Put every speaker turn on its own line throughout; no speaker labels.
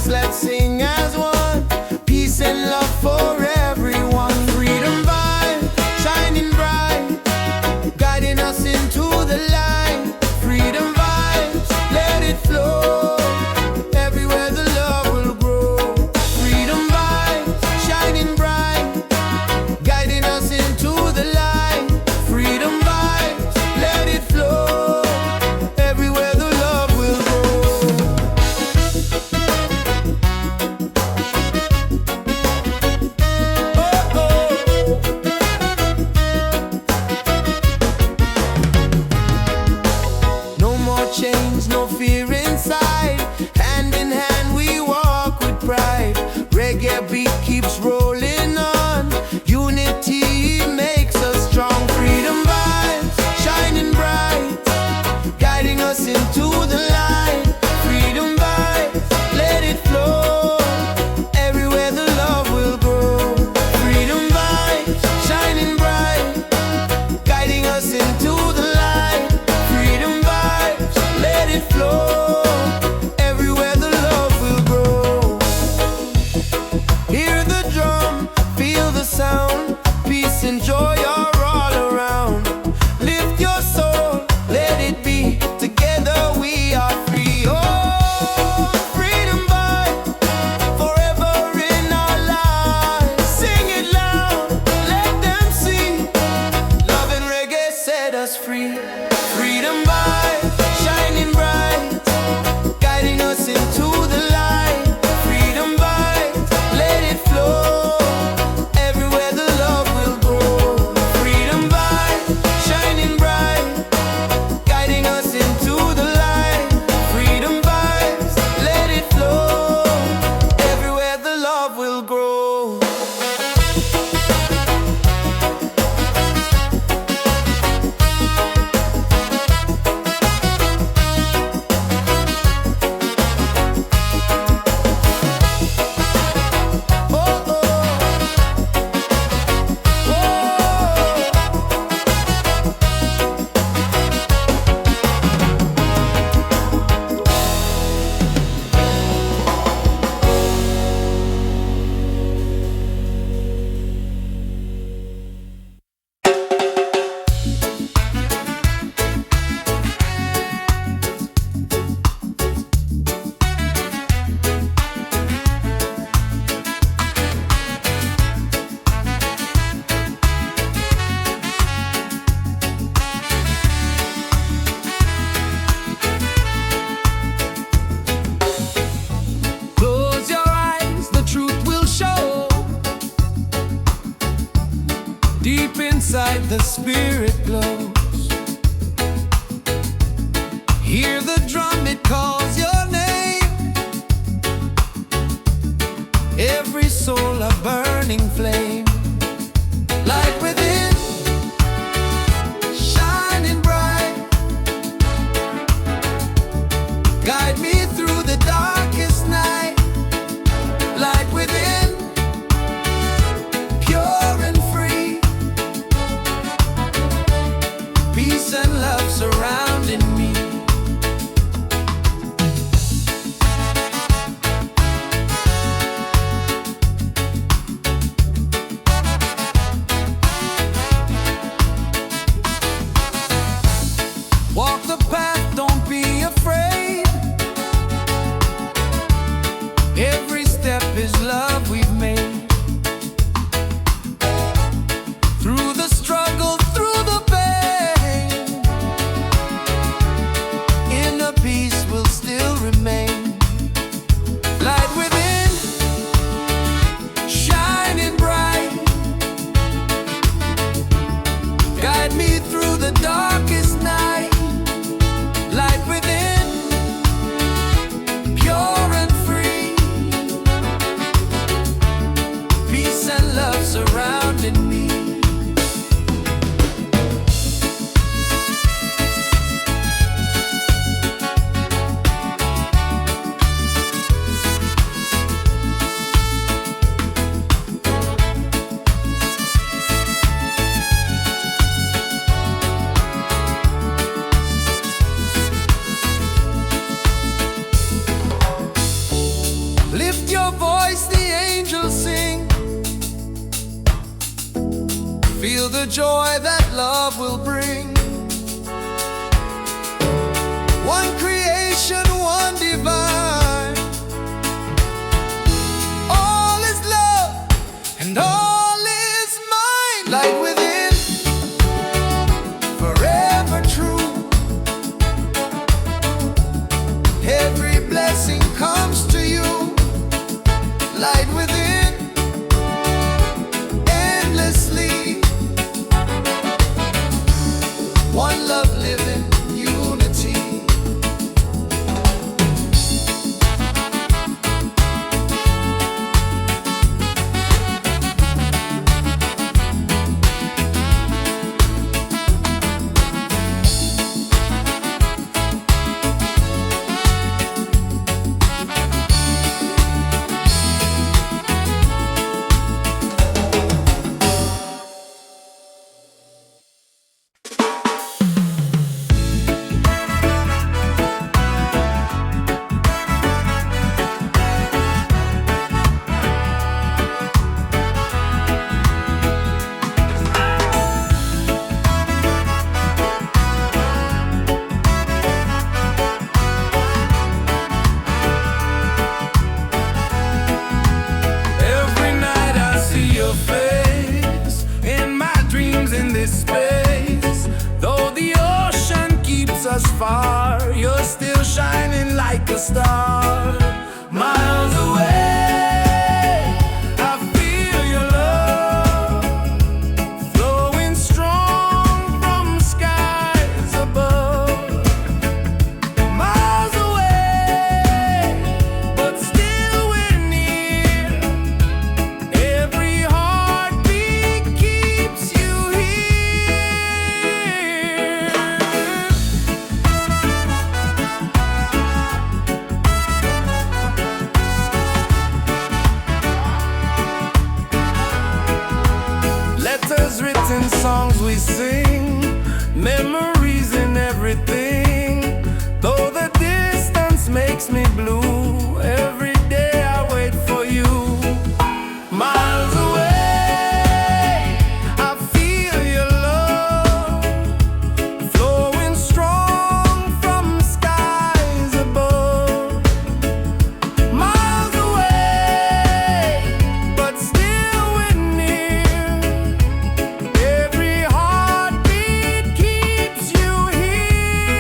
let's sing as one. Peace and love for everyone. Freedom vibe, shining bright, guiding us into the light. Freedom vibes, let it flow. Everywhere the love will grow. Freedom vibes, shining bright, guiding us into the light. Freedom vibes, let it flow. Everywhere the love will grow. Oh, oh. No more chains, no fear inside. Hand in hand we walk with pride. Reggae beat keeps rolling on. Unity makes us strong. Freedom vibes, shining bright, guiding us into the light. Freedom vibes, let it flow. Everywhere the love will grow. Freedom vibes, shining bright, guiding us into the light. Freedom vibes, let it flow. Everywhere the love will grow. Hear the drum, feel the sound. Peace and joy are all around. Lift your soul, let it be. Together we are free. Oh, freedom vibe, forever in our lives. Sing it loud, let them see. Love and reggae set us free. Freedom vibe, shining bright, guiding us into the light. Freedom vibe, let it flow. Everywhere the love will grow. Freedom vibe, shining bright, guiding us into the light. Freedom vibes, let it flow. Everywhere the love will grow. Oh, oh. Close your eyes, the truth will show. Deep inside the spirit glows. Hear the drum, it calls your name. Every soul a burning flame. Light within, shining bright. Guide me through the darkest night. Light within, pure and free. Peace and love surrounding me. Walk the path, don't be afraid. Every step is love we've made. Through the struggle, through the pain, inner peace will still remain. Light within, shining bright. Guide me through the darkest night. Light within, pure and free. Feel the joy that love will bring. One creation, one divine. All is love and all is mine. Light within, forever true. Every blessing comes to you. Light within, endlessly. One love living, unity. Far, you're still shining like a star. Miles away, I feel your love flowing strong from skies above. Miles away, but still we're near. Every heartbeat keeps you here. Letters written, songs we sing, memories in everything. Though the distance makes me blue, every day I wait for you. Miles away, I feel your love flowing strong from skies above. Miles away, but still we're near. Every heartbeat keeps you here.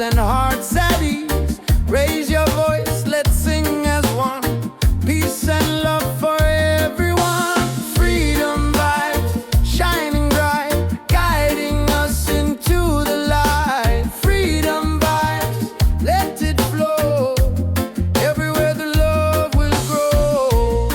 and hearts at ease. Raise your voice, let's sing as one. Peace and love for everyone. Freedom vibes, shining bright, guiding us into the light. Freedom vibes, let it flow. Everywhere the love will grow.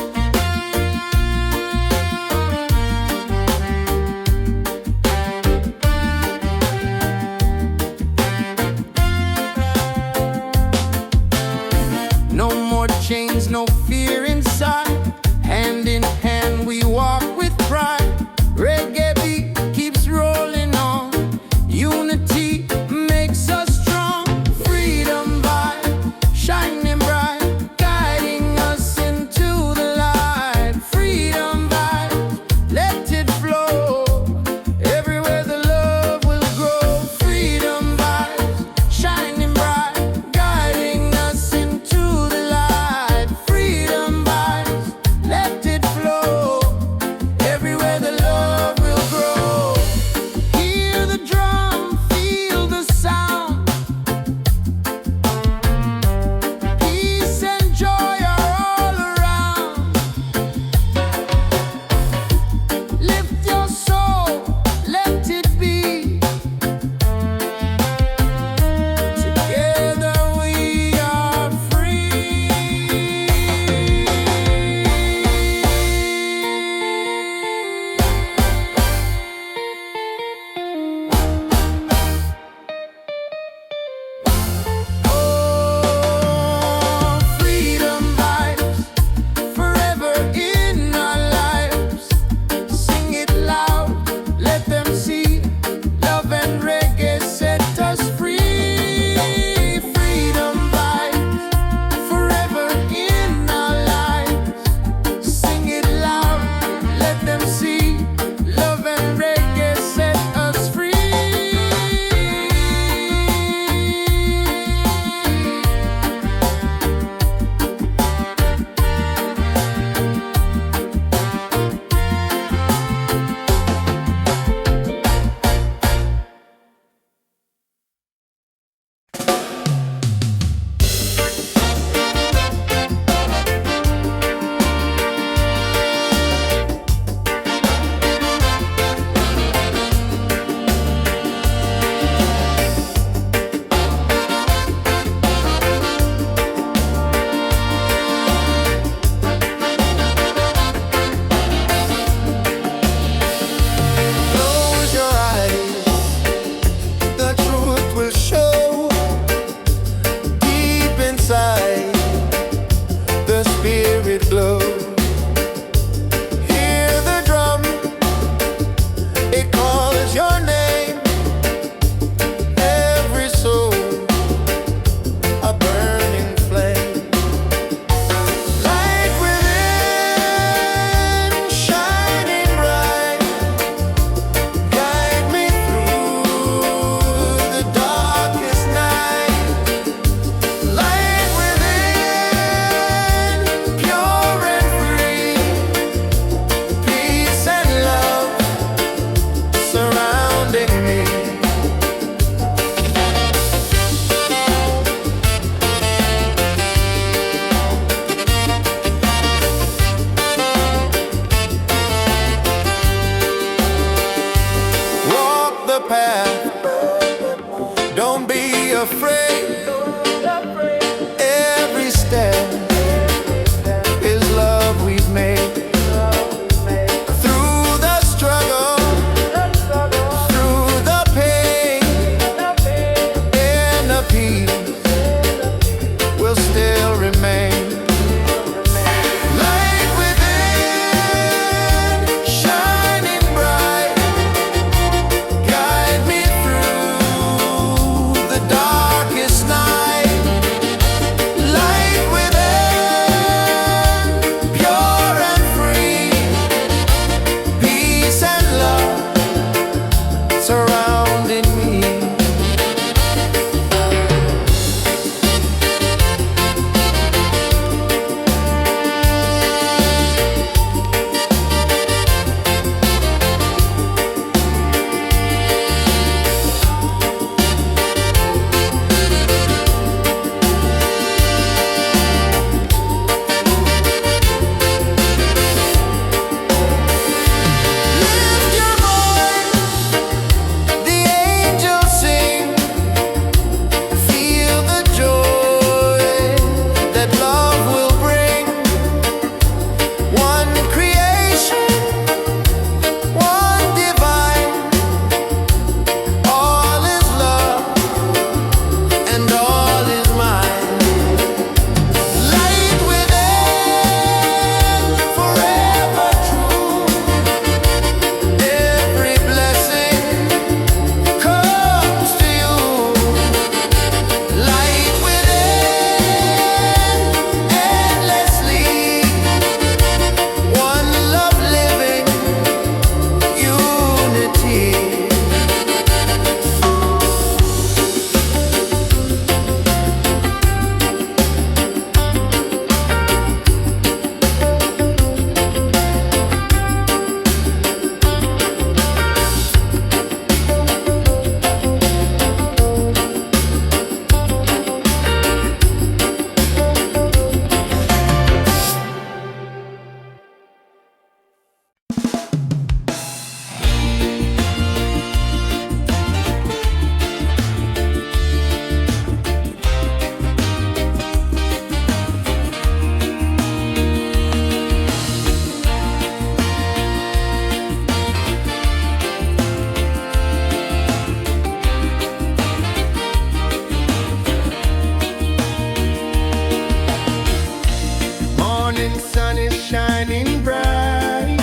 shining bright.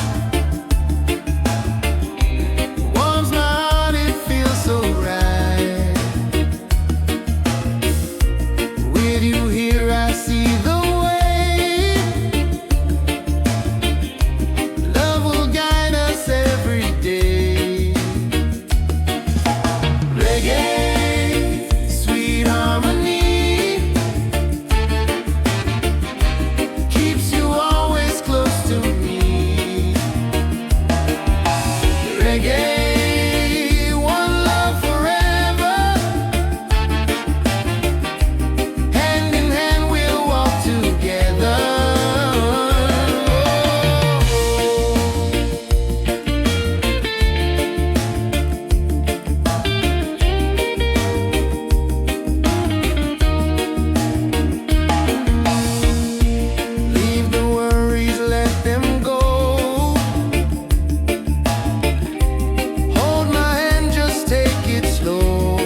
Warms my heart, it feels so right. With you here, I see the way. Love will guide us every day. Reggae, sweet harmony, keeps you always close to me. Reggae, one love forever. Hand in hand we'll walk together. Leave the worries, let them go. Hold my hand, just take it slow.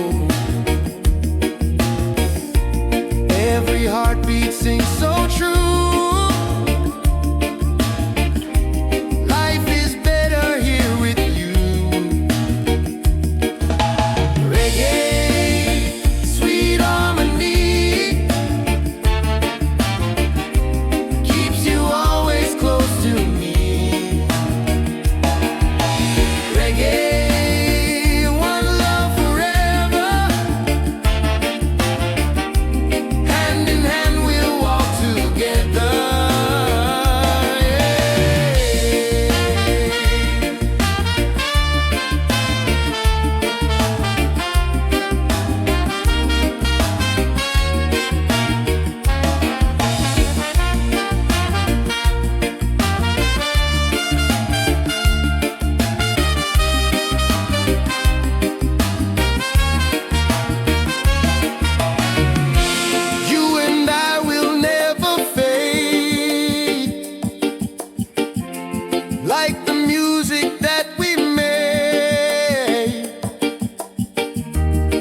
Every heartbeat sings so true. Life is better here with you. Reggae, sweet harmony, keeps you always close to me. Reggae, one love forever. Hand in hand we'll walk together. You and I will never fade, like the music that we made.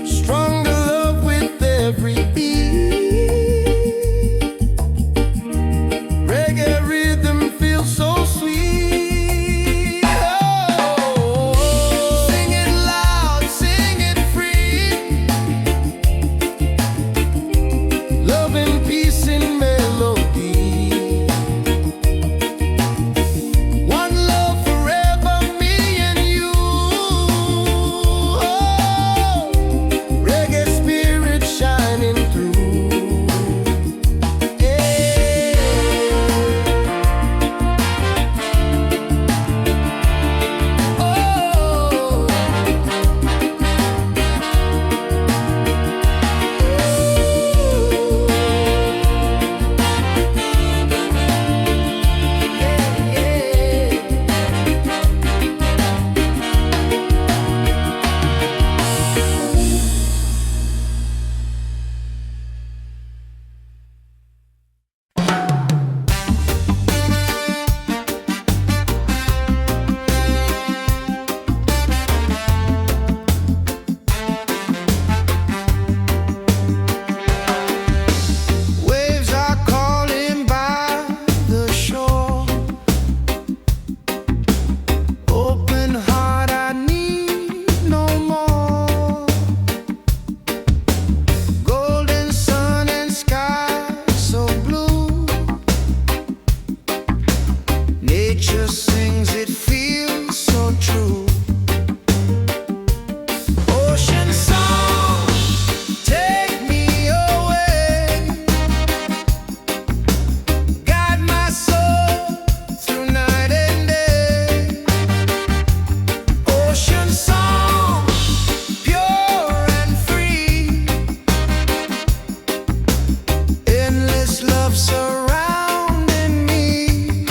Stronger love with every beat. Reggae rhythm feels so sweet. Oh, sing it loud, sing it free. Love and peace in melody. One love forever, me and you. Oh, reggae spirit shining through. Yeah. Oh. Waves are calling by the shore. Open heart, I need no more. Golden sun and sky so blue. Nature sings, it feels so true. Ocean song, take me away. Guide my soul through night and day. Ocean song, pure and free. Endless love surrounding me.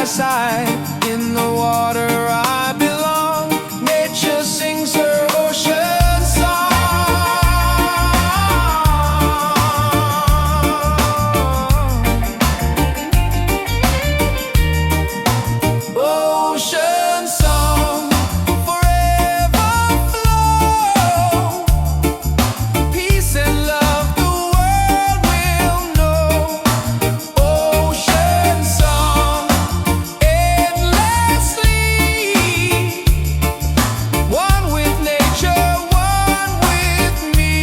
by side. In the water I belong. Nature sings her ocean song. Ocean song, forever flow. Peace and love the world will know. Ocean song, endlessly. One with nature, one with me.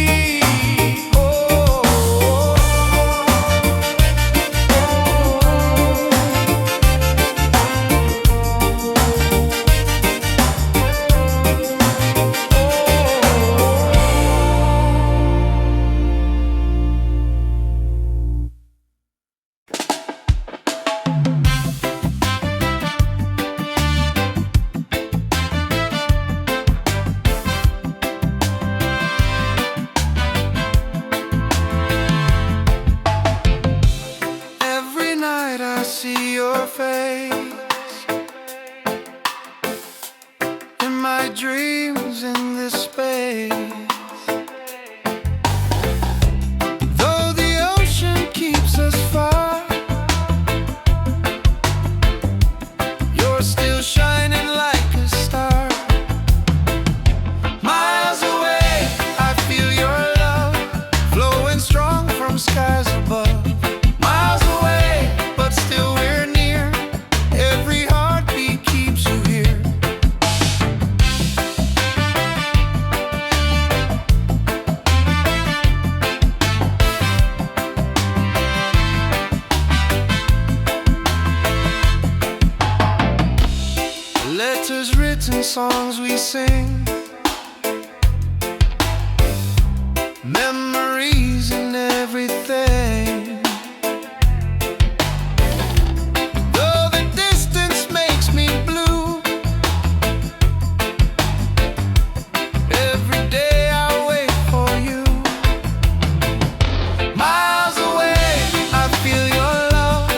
Every night I see your face in my dreams in this space. Though the ocean keeps us far, you're still shining like a star. Miles away, I feel your love flowing strong from skies above. Miles away, but still we're near. Every heartbeat keeps you here. Letters written, songs we sing, memories and everything. Though the distance makes me blue, every day I wait for you. Miles away, I feel your love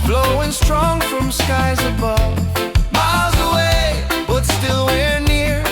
flowing strong from skies above. Miles away, but still we're near.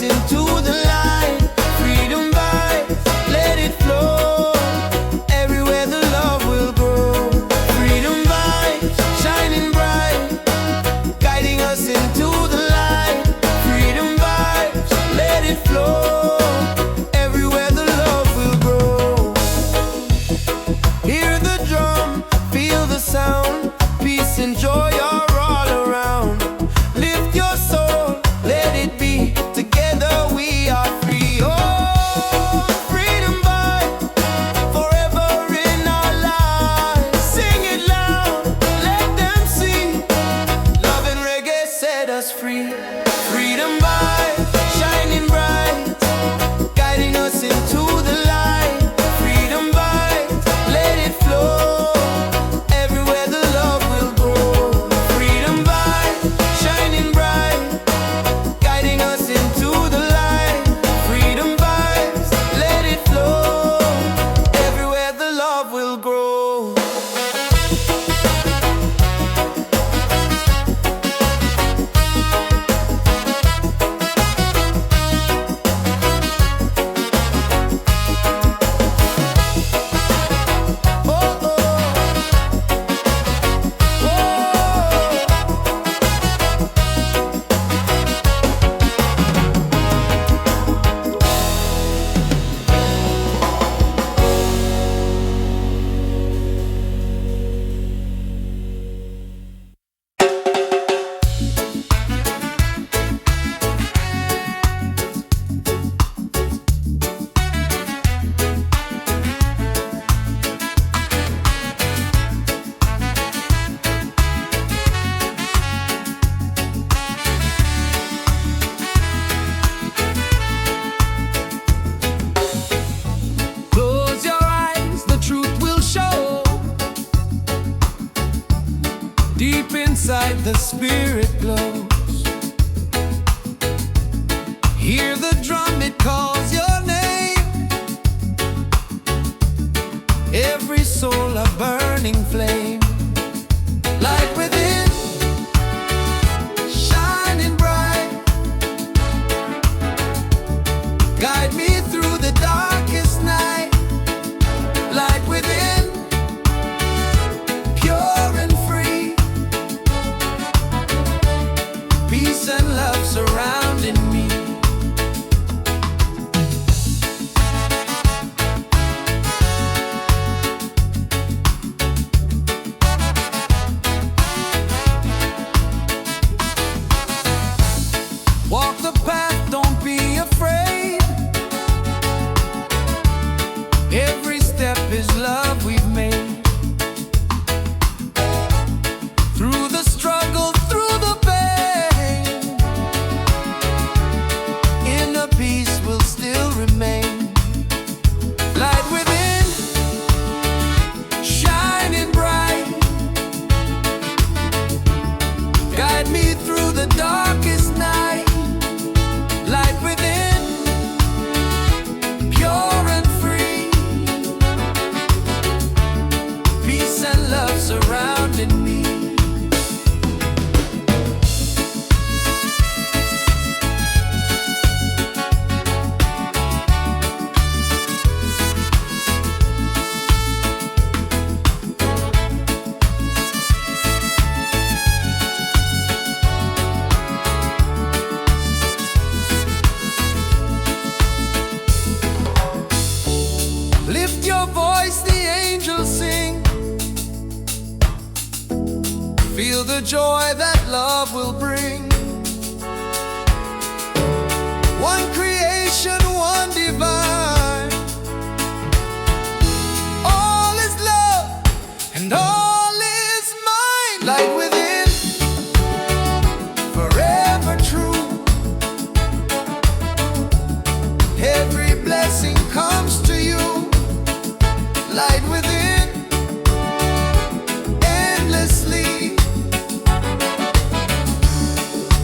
us into the light. Freedom vibes, let it flow. Everywhere the love will grow. Freedom vibes, shining bright, guiding us into the light. Freedom vibes, let it flow. Everywhere the love will grow. Hear the drum, feel the sound. Peace and joy are all around. Lift your soul, let it be. Together we are free. Oh, freedom vibe, forever in our lives. Sing it loud, let them see. Love and reggae set us free. Freedom vibe, shining bright, guiding us into the light. Freedom vibe, let it flow. Everywhere the love will grow. Freedom vibe, shining bright, guiding us into the light. Freedom vibes, let it flow. Everywhere the love will grow. Oh, oh, close your eyes, the truth will show. Deep inside the spirit glows. Hear the drum, it calls your name. Every soul a burning flame. Light within, shining bright, guide me through the darkest night. Light within, pure and free. Peace and love surrounding me. Walk the path, don't be afraid. Every step is love we've made. Through the struggle, through the pain, inner peace will still remain. Light within, shining bright, guide me through the darkest night. Light within, pure and free. Peace and love surrounding me. Lift your voice, the angels sing. Feel the joy that love will bring. One creation, one divine. All is love and all is mine. Light within, forever true. Every blessing comes to you. Light within, endlessly.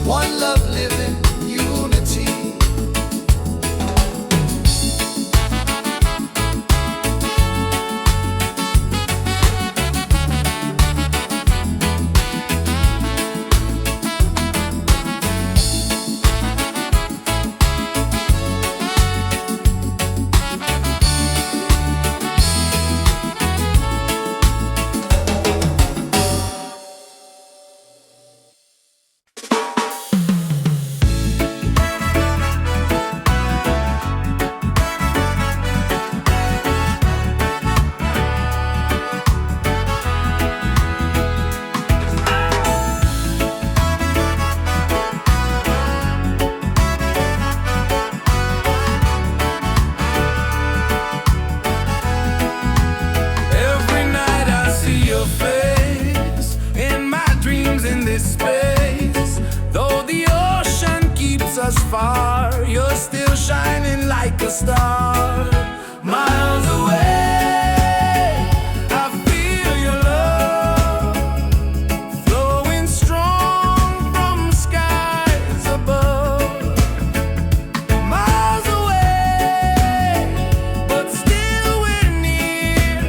One love living, unity. far, you're still shining like a star. Miles away, I feel your love flowing strong from skies above. Miles away, but still we're near.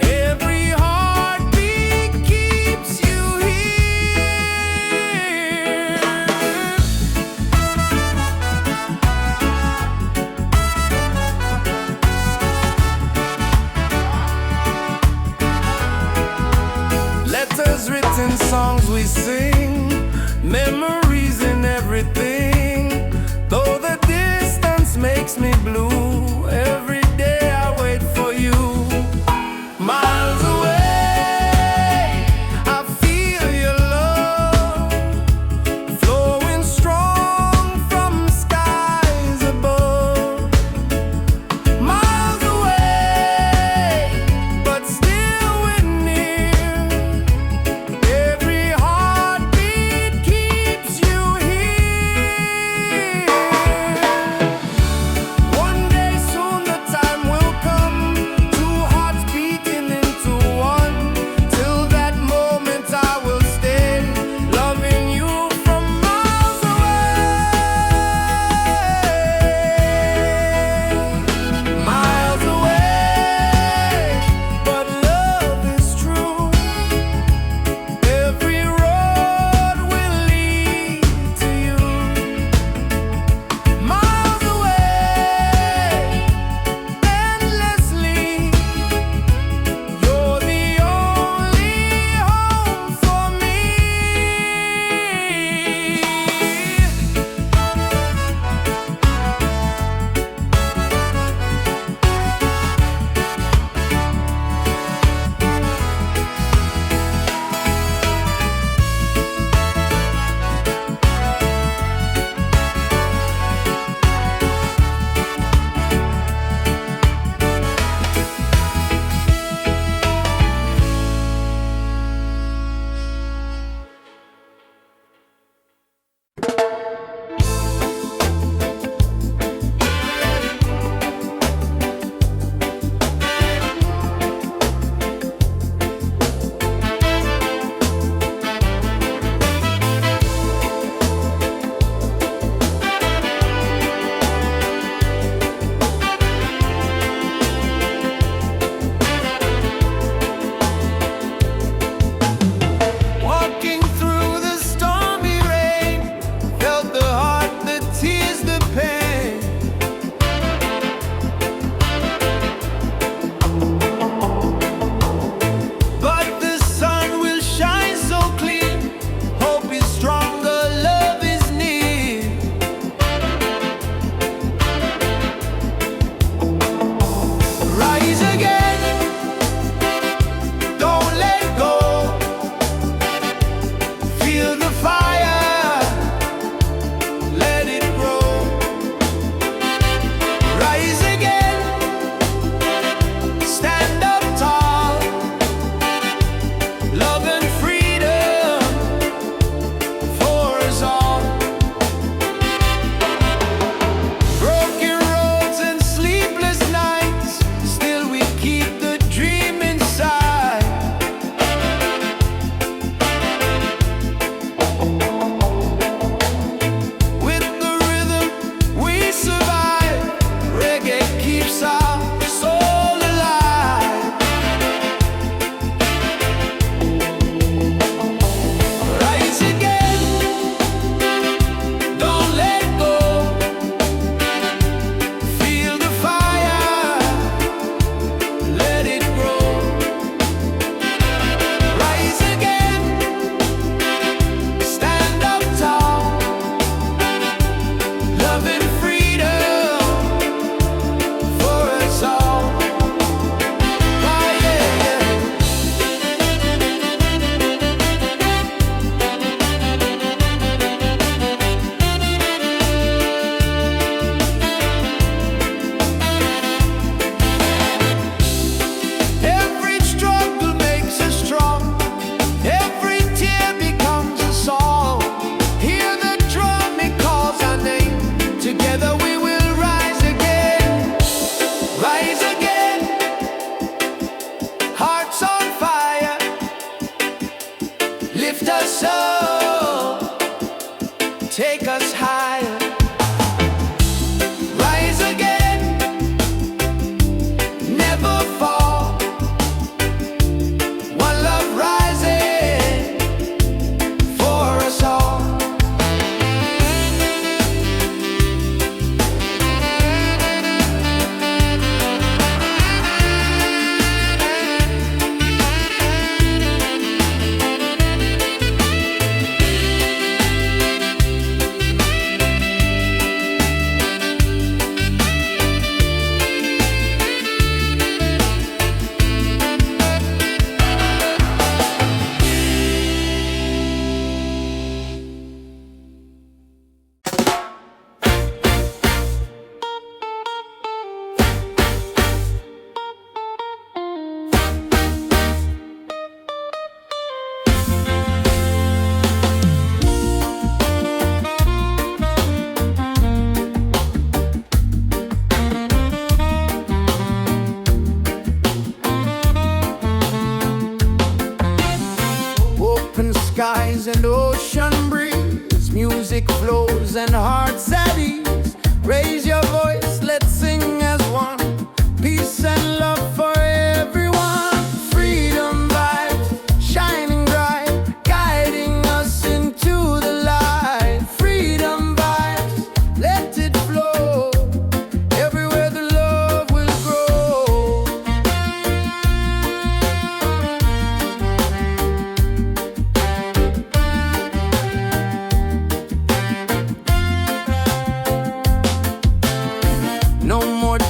Every heartbeat keeps you here. Letters written, songs we sing, memories in everything. Though the distance makes me blue, every day I wait for you. Miles away, I feel your love flowing strong from skies above. Miles away, but still we're near. Every heartbeat keeps you here. One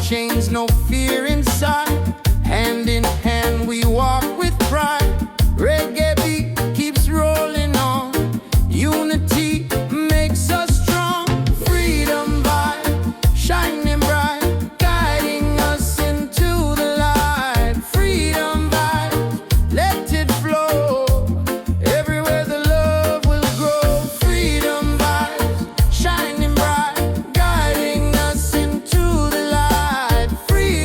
chains, no fear inside. Hand in hand we walk with pride. Reggae beat keeps rolling on. Unity makes us strong. Freedom vibe, shining bright, guiding us into the light. Freedom vibe, let it flow. Everywhere the love will grow. Freedom vibes, shining bright, guiding us into the light. Freedom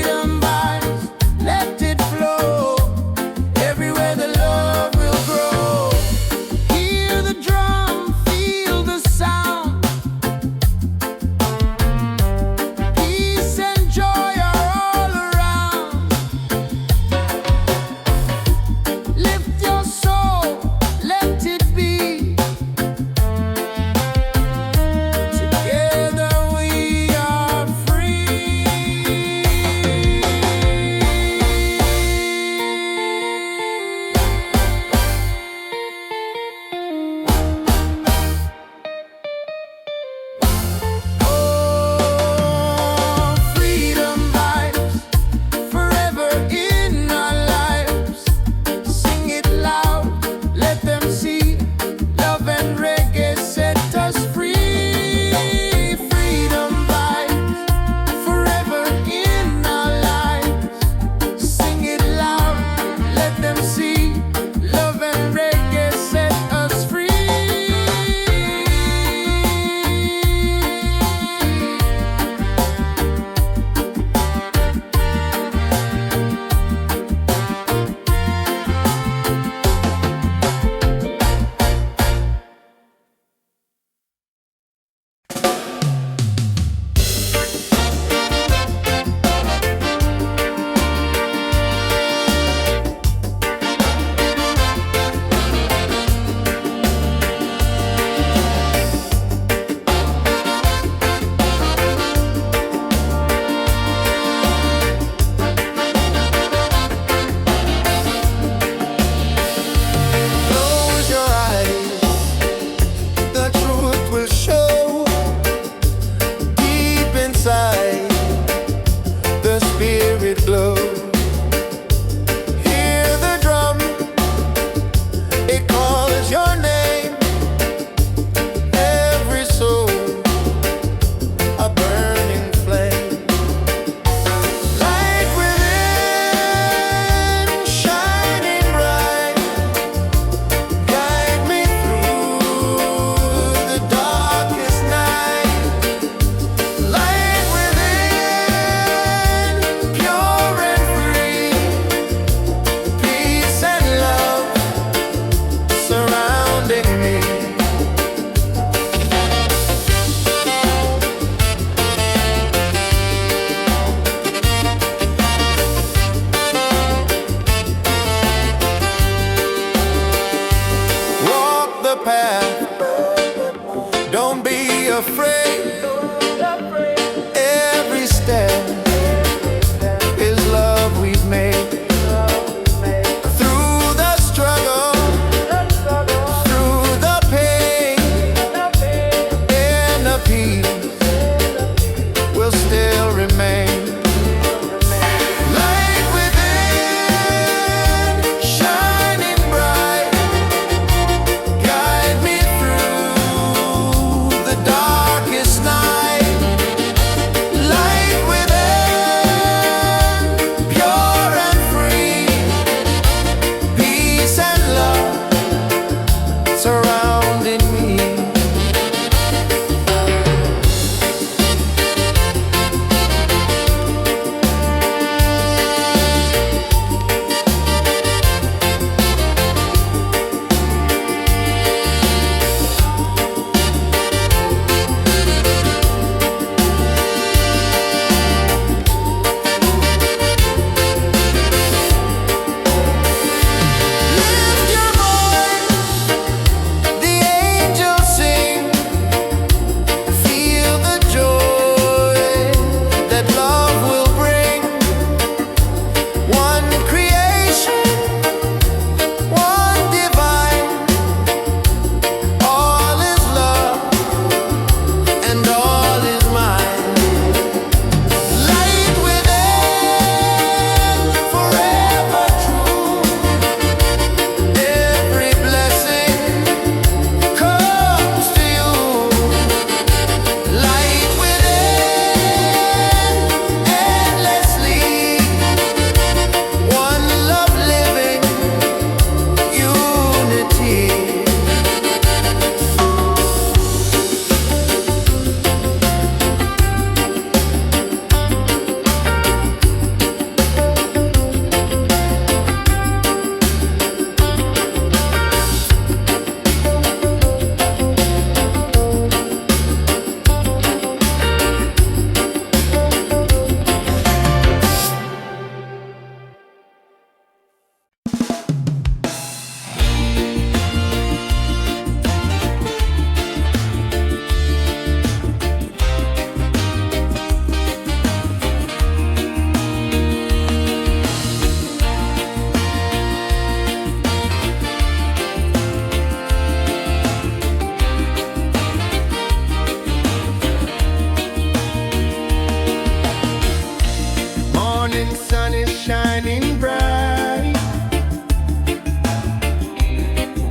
morning sun is shining bright.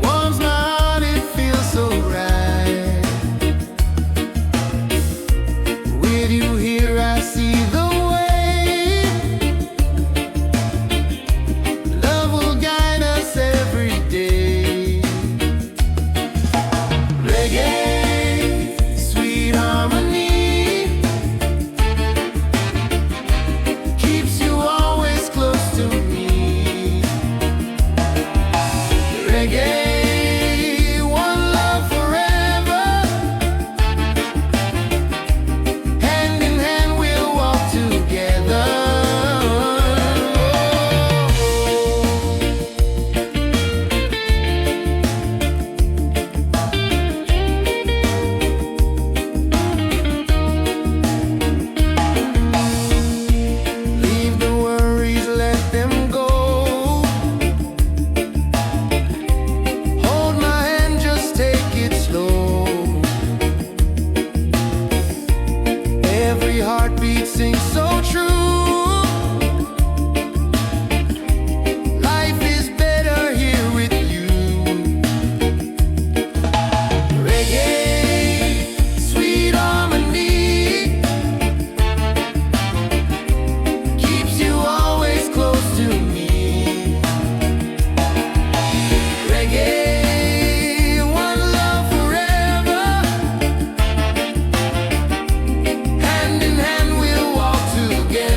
Warms my heart, it feels so right. With you here I see the way. Love will guide us every day. Reggae, sweet harmony, keeps you always close to me. Reggae, one love forever. Hand in hand we'll walk together. Leave the worries, let them go. Hold my hand, just take it slow. Every heartbeat sings so true. Life is better here with you. Reggae, sweet harmony, keeps you always close to me. Reggae, one love forever. Hand in hand we'll walk together.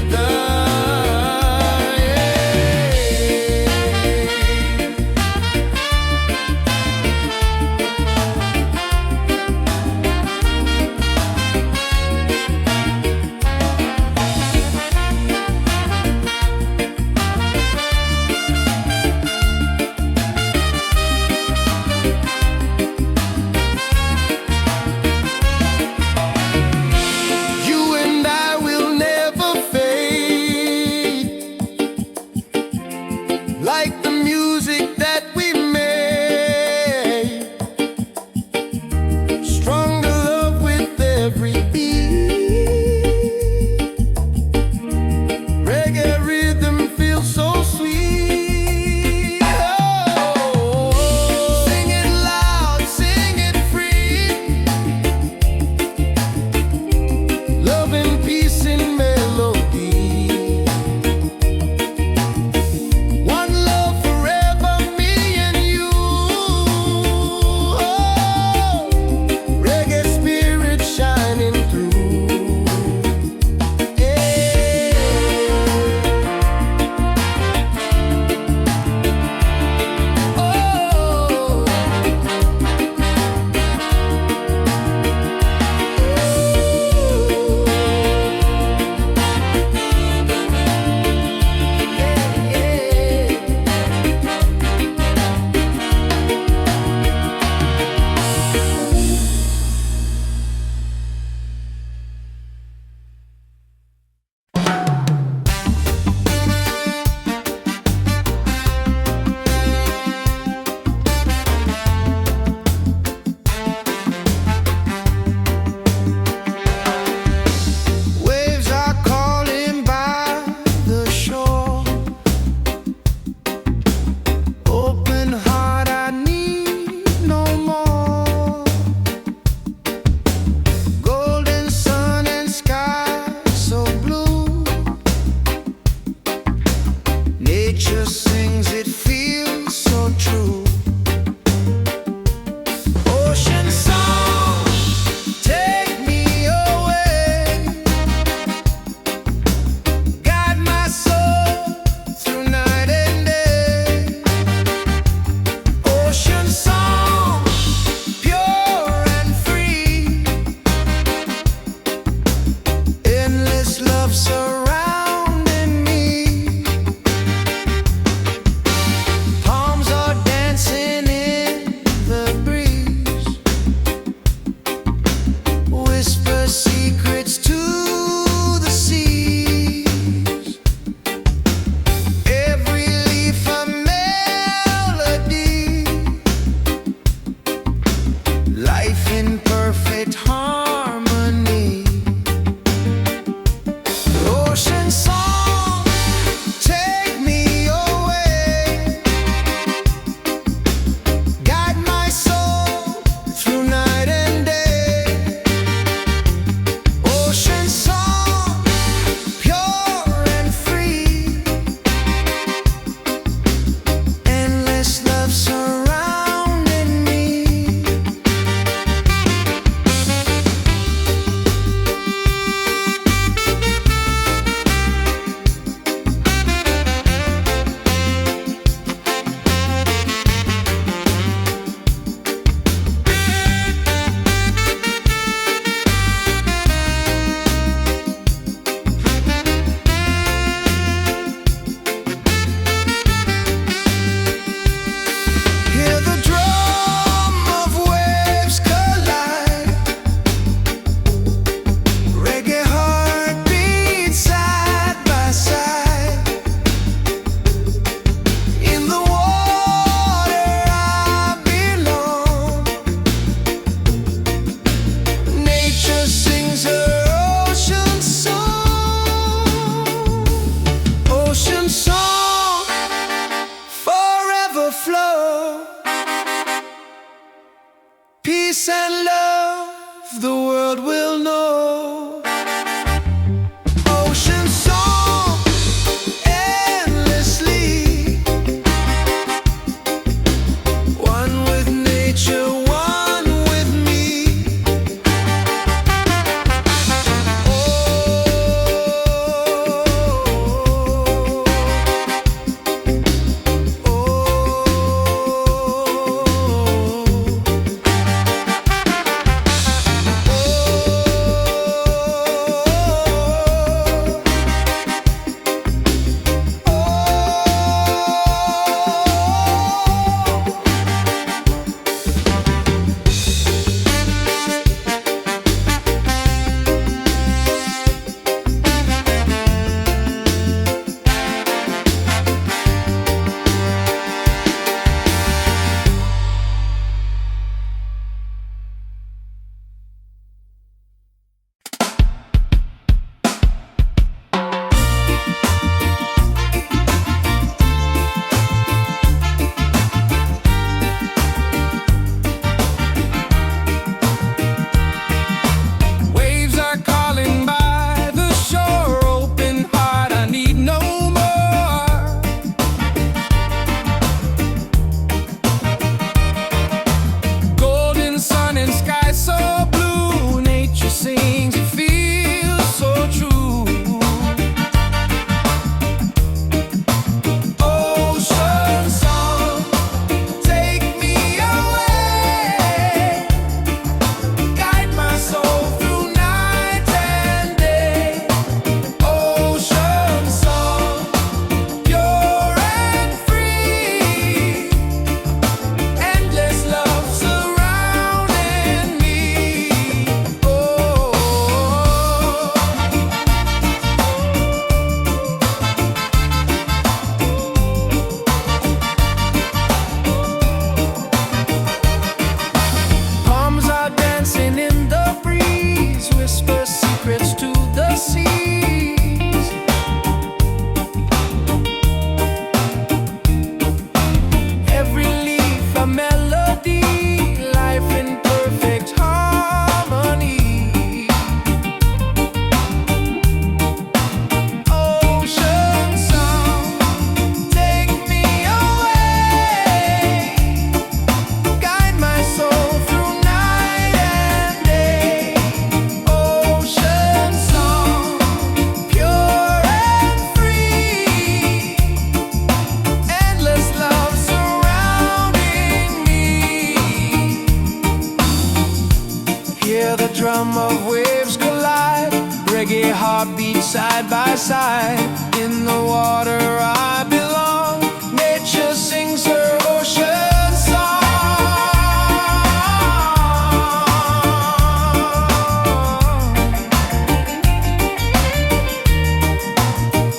side by side. In the water I belong. Nature sings her ocean song.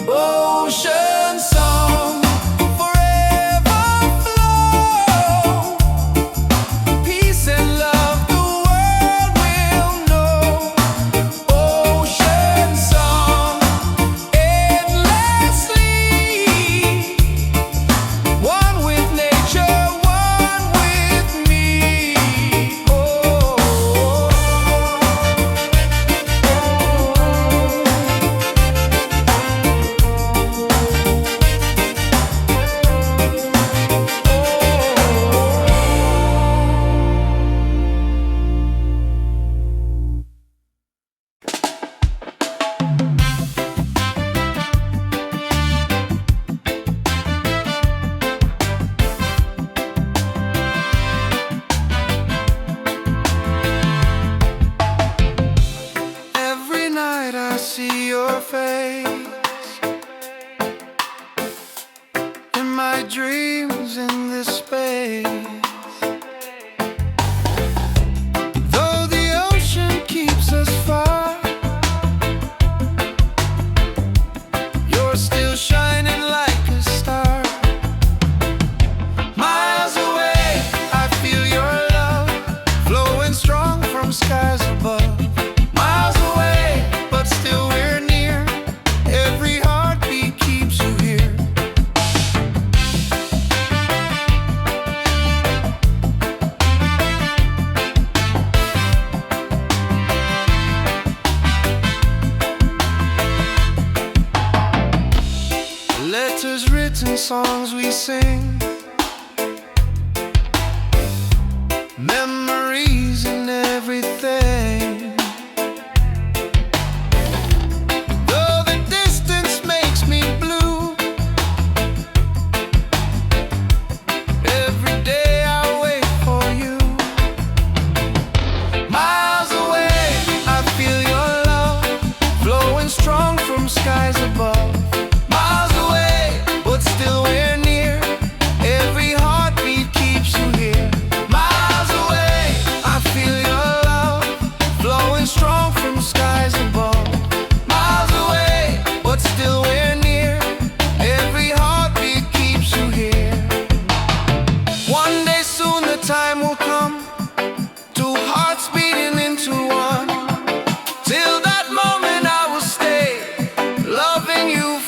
Ocean song, forever flow. Peace and love the world will know. Ocean song, endlessly. One with nature, one with me. Every night I see your face in my dreams in this space. Though the ocean keeps us far, you're still shining like a star. Miles away, I feel your love flowing strong from skies above. Miles away, but still we're near. Every heartbeat keeps you here. Letters written, songs we sing, memories and everything. Though the distance makes me blue, every day I wait for you. Miles away, I feel your love flowing strong from skies above. Miles away, but still we're near. Every heartbeat keeps you here. Miles away, I feel your love flowing strong from skies above. Miles away, but still we're near. Every heartbeat keeps you here. One day soon the time will come, two hearts beating into one. Till that moment I will stay, loving you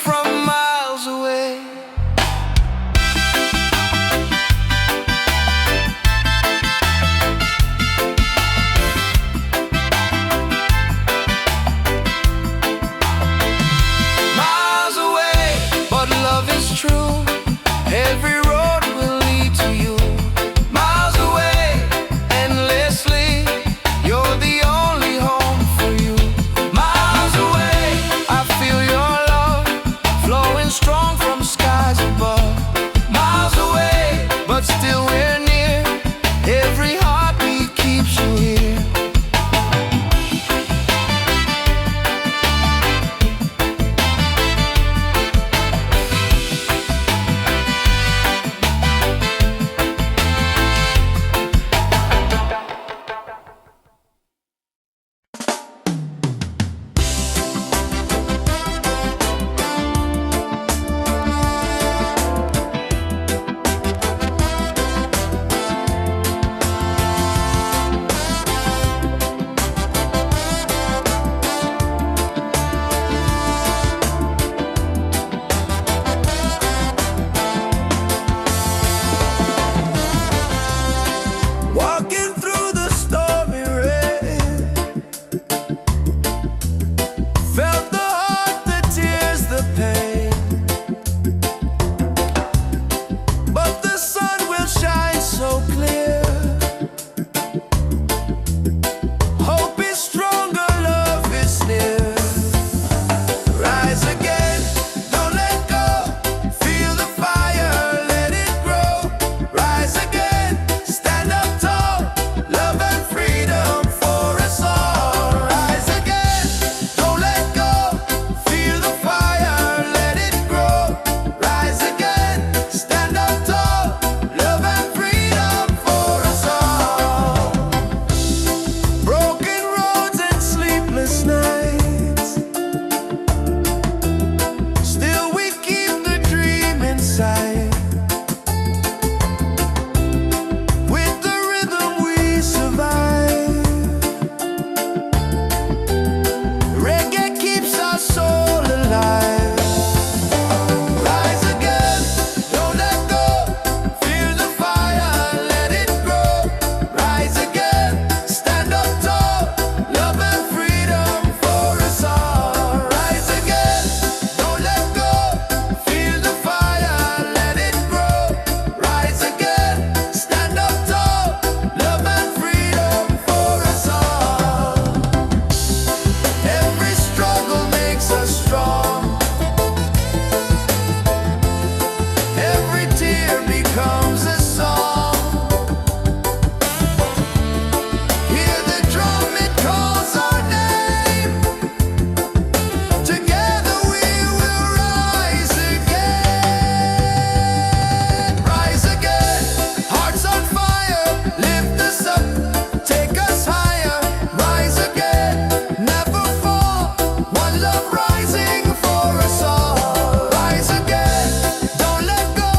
rising for us all. Rise again, don't let go.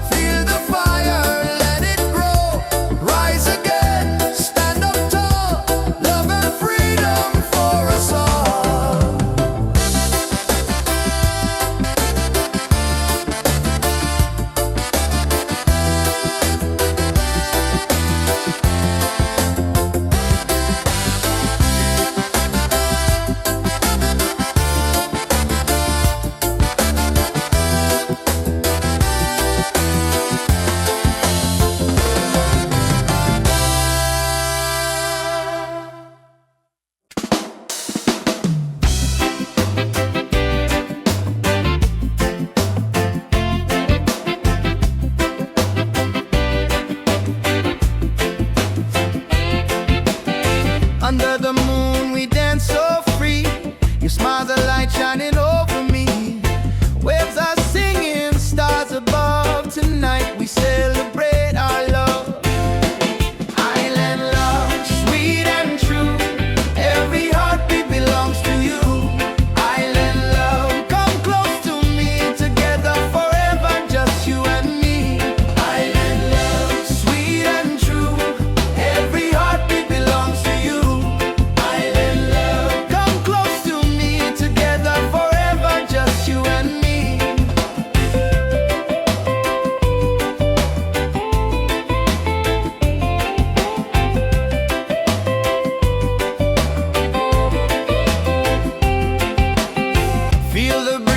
Feel the fire, let it grow. Rise again, stand up tall. Love and freedom for us all. Under the moon we dance so free. Your smile's a light shining over me. Waves are singing, stars above. Tonight we celebrate our love. Island love, sweet and true. Every heartbeat belongs to you. Island love, come close to me. Together forever, just you and me. Island love, sweet and true. Every heartbeat belongs to you. Island love, come close to me. Together forever, just you and me. Feel the breeze